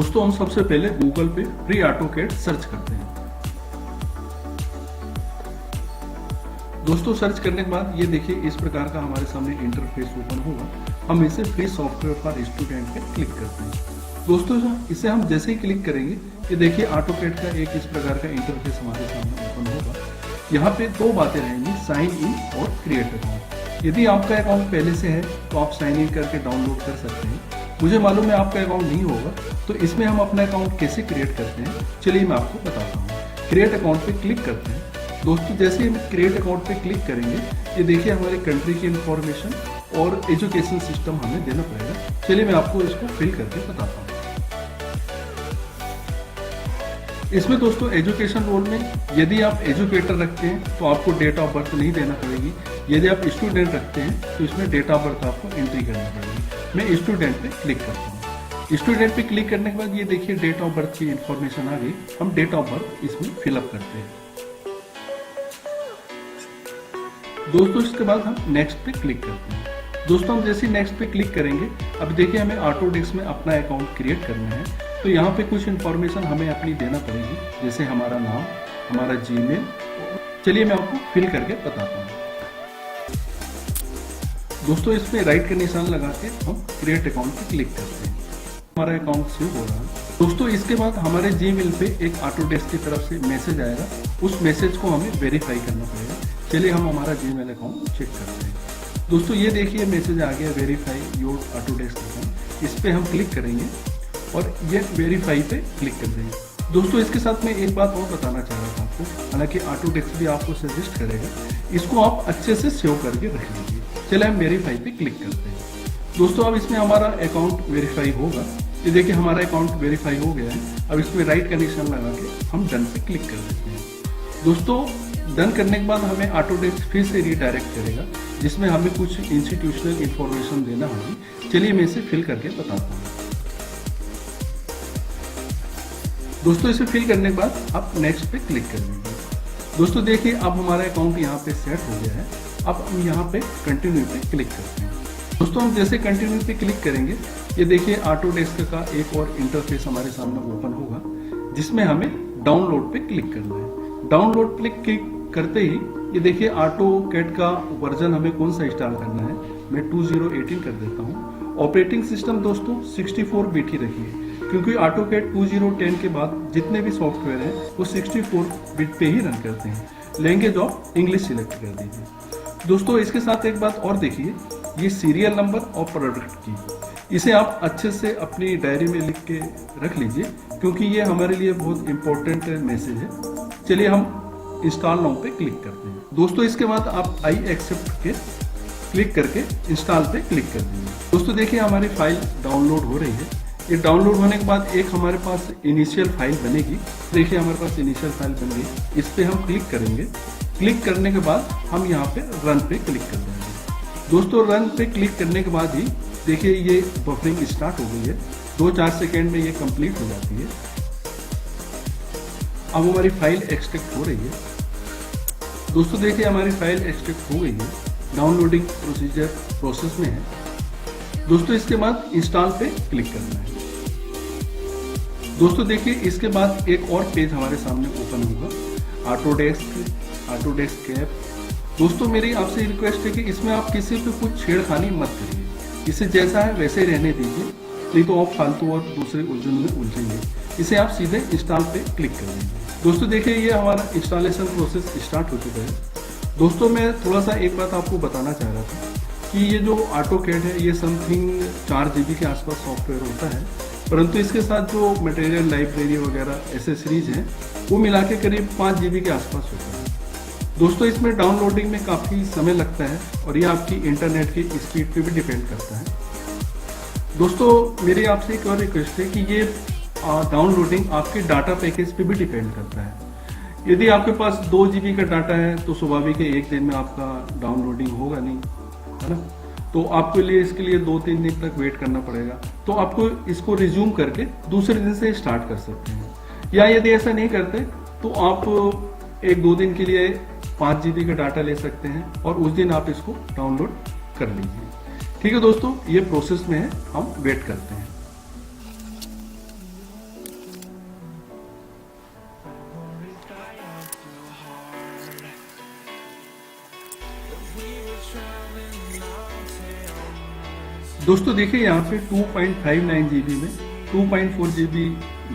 दोस्तों हम सबसे पहले गूगल पे फ्री ऑटोकैड सर्च करते हैं। दोस्तों सर्च करने के बाद ये देखिए इस प्रकार का हमारे सामने इंटरफेस ओपन होगा। हम इसे फ्री सॉफ्टवेयर फॉर स्टूडेंट पे क्लिक करते हैं। दोस्तों इसे हम जैसे ही क्लिक करेंगे ये देखिए ऑटोकैड का एक इस प्रकार का इंटरफेस हमारे सामने ओपन होगा। यहाँ पे दो बातें रहेंगी, साइन इन और क्रिएट अकाउंट। यदि आपका अकाउंट पहले से है तो आप साइन इन करके डाउनलोड कर सकते हैं। मुझे मालूम है आपका अकाउंट नहीं होगा, तो इसमें हम अपना अकाउंट कैसे क्रिएट करते हैं चलिए मैं आपको बताता हूँ। क्रिएट अकाउंट पे क्लिक करते हैं। दोस्तों जैसे ही हम क्रिएट अकाउंट पे क्लिक करेंगे ये देखिए हमारी कंट्री की इंफॉर्मेशन और एजुकेशन सिस्टम हमें देना पड़ेगा। चलिए मैं आपको इसको फिल करके बताता हूँ। इसमें दोस्तों एजुकेशन रोल में यदि आप एजुकेटर रखते हैं तो आपको डेट ऑफ बर्थ नहीं देना पड़ेगी। यदि आप स्टूडेंट रखते हैं तो इसमें डेट ऑफ बर्थ आपको एंट्री करनी पड़ेगी। मैं स्टूडेंट पे क्लिक करता हूँ। स्टूडेंट पे क्लिक करने के बाद ये देखिए डेट ऑफ बर्थ की इंफॉर्मेशन आ गई। हम डेट ऑफ बर्थ इसमें फिलअप करते हैं। दोस्तों इसके बाद हम नेक्स्ट पे क्लिक करते हैं। दोस्तों हम जैसे नेक्स्ट पे क्लिक करेंगे अब देखिए हमें ऑटोडेस्क में अपना अकाउंट क्रिएट करना है। तो यहाँ पे कुछ इन्फॉर्मेशन हमें अपनी देना पड़ेगी, जैसे हमारा नाम, हमारा जीमेल। चलिए मैं आपको फिल करके बताता हूँ। दोस्तों इसमें राइट का निशान लगा के हम क्रिएट अकाउंट पे क्लिक करते हैं। हमारा अकाउंट सेव हो रहा है। दोस्तों इसके बाद हमारे जीमेल पे एक ऑटोडेस्क की तरफ से मैसेज आएगा। उस मैसेज को हमें वेरीफाई करना पड़ेगा। चलिए हम हमारा जीमेल अकाउंट चेक करते हैं। दोस्तों ये देखिए मैसेज आ गया, वेरीफाई योर ऑटोडेस्क अकाउंट। इस पे हम क्लिक करेंगे और ये वेरीफाई पे क्लिक कर देंगे। दोस्तों इसके साथ मैं एक बात और बताना चाह रहा था आपको, हालांकि ऑटोडेस्क भी आपको सजेस्ट करेगा, इसको आप अच्छे से सेव करके रख लीजिए। चलिए हम वेरीफाई पे क्लिक करते हैं। दोस्तों अब इसमें हमारा अकाउंट वेरीफाई होगा। ये देखिए हमारा अकाउंट वेरीफाई हो गया है। अब इसमें राइट का निशान लगा के हम डन पे क्लिक कर देते हैं। दोस्तों डन करने के बाद हमें ऑटोडेस्क फिर से रीडायरेक्ट करेगा, जिसमें हमें कुछ इंस्टीट्यूशनल इंफॉर्मेशन देना होगी। चलिए मैं इसे फिल करके बताता हूँ। दोस्तों इसे फिल करने के बाद आप नेक्स्ट पे क्लिक कर देंगे। दोस्तों देखिए अब हमारा अकाउंट यहाँ पे सेट हो गया है। अब हम यहाँ पे कंटिन्यू पे क्लिक करते हैं। दोस्तों हम जैसे कंटिन्यू पे क्लिक करेंगे ये देखिए ऑटोडेस्क का एक और इंटरफेस हमारे सामने ओपन होगा, जिसमें हमें डाउनलोड पे क्लिक करना है। डाउनलोड पे क्लिक करते ही ये देखिए ऑटोकैड का वर्जन हमें कौन सा इंस्टॉल करना है। मैं 2018 कर देता हूँ। ऑपरेटिंग सिस्टम दोस्तों 64 बिट ही रखिए, क्योंकि ऑटोकैड 2010 के बाद जितने भी सॉफ्टवेयर हैं वो 64 बिट पे ही रन करते हैं। लैंग्वेज ऑफ इंग्लिश सिलेक्ट कर दीजिए। दोस्तों इसके साथ एक बात और देखिए, ये सीरियल नंबर और प्रोडक्ट की, इसे आप अच्छे से अपनी डायरी में लिख के रख लीजिए, क्योंकि ये हमारे लिए बहुत इंपॉर्टेंट मैसेज है। चलिए हम इंस्टॉल नाउ पे क्लिक करते हैं। दोस्तों इसके बाद आप आई एक्सेप्ट के क्लिक करके इंस्टॉल पे क्लिक कर दीजिए। दोस्तों देखिए हमारी फाइल डाउनलोड हो रही है। ये डाउनलोड होने के बाद एक हमारे पास इनिशियल फाइल बनेगी। देखिए हमारे पास इनिशियल फाइल बन गई। इस पे हम क्लिक करेंगे। क्लिक करने के बाद हम यहाँ पे रन पे क्लिक कर देंगे। दोस्तों रन पे क्लिक करने के बाद ही देखिए ये बफरिंग स्टार्ट हो गई है। 2-4 सेकेंड में ये कंप्लीट हो जाती है। अब हमारी फाइल एक्सट्रैक्ट हो रही है। दोस्तों देखिए हमारी फाइल एक्सट्रैक्ट हो गई है। डाउनलोडिंग प्रोसीजर प्रोसेस में है। दोस्तों इसके बाद इंस्टॉल पे क्लिक करना है। दोस्तों देखिए इसके बाद एक और पेज हमारे सामने ओपन होगा, ऑटोडेस्क कैप। दोस्तों मेरी आपसे रिक्वेस्ट है कि इसमें आप किसी पे कुछ छेड़खानी मत करिए। इसे जैसा है वैसे ही रहने दीजिए, नहीं तो आप फालतू और दूसरे उलझन में उलझेंगे। इसे आप सीधे इंस्टॉल पे क्लिक कर देंगे। दोस्तों देखिए ये हमारा इंस्टॉलेशन प्रोसेस स्टार्ट हो चुका है। दोस्तों मैं थोड़ा सा एक बात आपको बताना चाह रहा था कि ये जो ऑटोकैड है ये समथिंग 4 GB के आसपास सॉफ्टवेयर होता है, परंतु इसके साथ जो मटेरियल, लाइब्रेरी वगैरह एसेसरीज हैं वो मिला के करीब 5 GB के आसपास होता है। दोस्तों इसमें डाउनलोडिंग में काफ़ी समय लगता है और ये आपकी इंटरनेट की स्पीड पे भी डिपेंड करता है। दोस्तों मेरी आपसे एक और रिक्वेस्ट है कि ये डाउनलोडिंग आपके डाटा पैकेज पे भी डिपेंड करता है। यदि आपके पास 2 GB का डाटा है तो स्वाभाविक है एक दिन में आपका डाउनलोडिंग होगा नहीं, है ना। तो आपके लिए इसके लिए 2-3 दिन तक वेट करना पड़ेगा। तो आपको इसको रिज्यूम करके दूसरे दिन से स्टार्ट कर सकते हैं, या यदि ऐसा नहीं करते तो आप 1-2 दिन के लिए 5 GB का डाटा ले सकते हैं और उस दिन आप इसको डाउनलोड कर लीजिए। ठीक है दोस्तों, ये प्रोसेस में है, हम वेट करते हैं। दोस्तों देखिए यहाँ पे 2.59 GB में 2.4 GB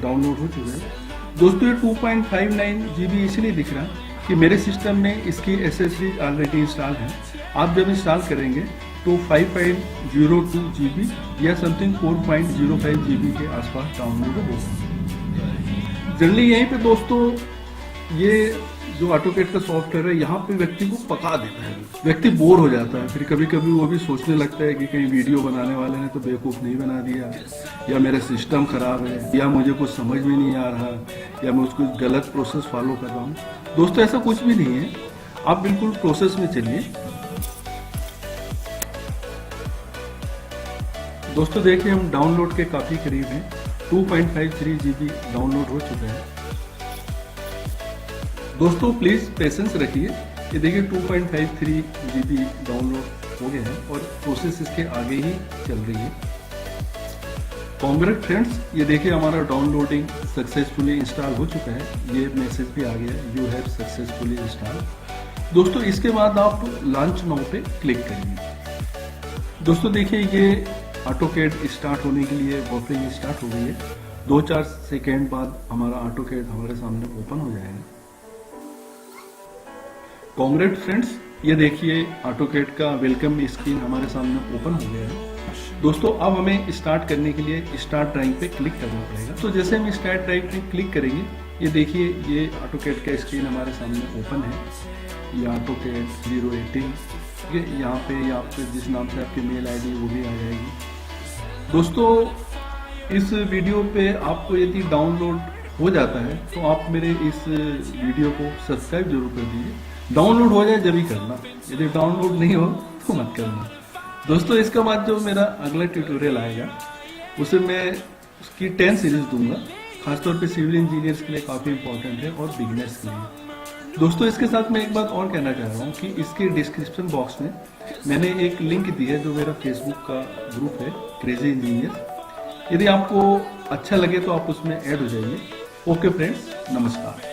डाउनलोड हो चुका है। दोस्तों ये 2.59 GB इसलिए दिख रहा है कि मेरे सिस्टम में इसकी एसेसरीज ऑलरेडी इंस्टॉल है। आप जब इंस्टॉल करेंगे तो 5.02 GB या समथिंग 4.05 GB के आसपास डाउनलोड होगा। जनरली यहीं पे दोस्तों ये जो ऑटोकैड का सॉफ्टवेयर है यहाँ पे व्यक्ति को पका देता है, व्यक्ति बोर हो जाता है। फिर कभी कभी वो भी सोचने लगता है कि कहीं वीडियो बनाने वाले ने तो बेवकूफ़ नहीं बना दिया, या मेरा सिस्टम खराब है, या मुझे कुछ समझ में नहीं आ रहा, या मैं उसको गलत प्रोसेस फॉलो कर रहा हूँ। दोस्तों ऐसा कुछ भी नहीं है, आप बिल्कुल प्रोसेस में चलिए। दोस्तों देखिए हम डाउनलोड के काफ़ी करीब हैं, 2.53 GB डाउनलोड हो चुका है। दोस्तों प्लीज़ पेशेंस रखिए। ये देखिए 2.53 GB डाउनलोड हो गया है और प्रोसेस इसके आगे ही चल रही है। कांग्रेट फ्रेंड्स, ये देखिए हमारा डाउनलोडिंग सक्सेसफुली इंस्टॉल हो चुका है। ये मैसेज भी आ गया है, यू हैव सक्सेसफुली इंस्टॉल। दोस्तों इसके बाद आप लॉन्च नाउ पे क्लिक करिए। दोस्तों देखिए ये ऑटोकैड स्टार्ट होने के लिए बफरिंग स्टार्ट हो गई है। 2-4 सेकेंड बाद हमारा ऑटोकैड हमारे सामने ओपन हो जाएगा। कांग्रेट फ्रेंड्स, ये देखिए ऑटोकैड का वेलकम स्क्रीन हमारे सामने ओपन हो गया है। दोस्तों अब हमें स्टार्ट करने के लिए स्टार्ट ड्राइंग पे क्लिक करना पड़ेगा। तो जैसे हम स्टार्ट ड्राइंग पे क्लिक करेंगे, ये देखिए ये ऑटोकैड का स्क्रीन हमारे सामने ओपन है। ये ऑटोकैड 018, ठीक है। यहाँ पे जिस नाम से आपकी मेल आईडी वो भी आ जाएगी। दोस्तों इस वीडियो पे आपको यदि डाउनलोड हो जाता है तो आप मेरे इस वीडियो को सब्सक्राइब जरूर कर दीजिए। डाउनलोड हो जाए जब ही करना, यदि डाउनलोड नहीं हो तो मत करना। दोस्तों इसके बाद जो मेरा अगला ट्यूटोरियल आएगा उसे मैं उसकी 10 सीरीज दूंगा, खासतौर पे सिविल इंजीनियर्स के लिए काफ़ी इंपॉर्टेंट है और बिगनर्स के लिए। दोस्तों इसके साथ मैं एक बात और कहना चाह रहा हूँ कि इसके डिस्क्रिप्शन बॉक्स में मैंने एक लिंक दी है जो मेरा फेसबुक का ग्रुप है क्रेजी इंजीनियर। यदि आपको अच्छा लगे तो आप उसमें ऐड हो जाइए। ओके फ्रेंड्स, नमस्कार।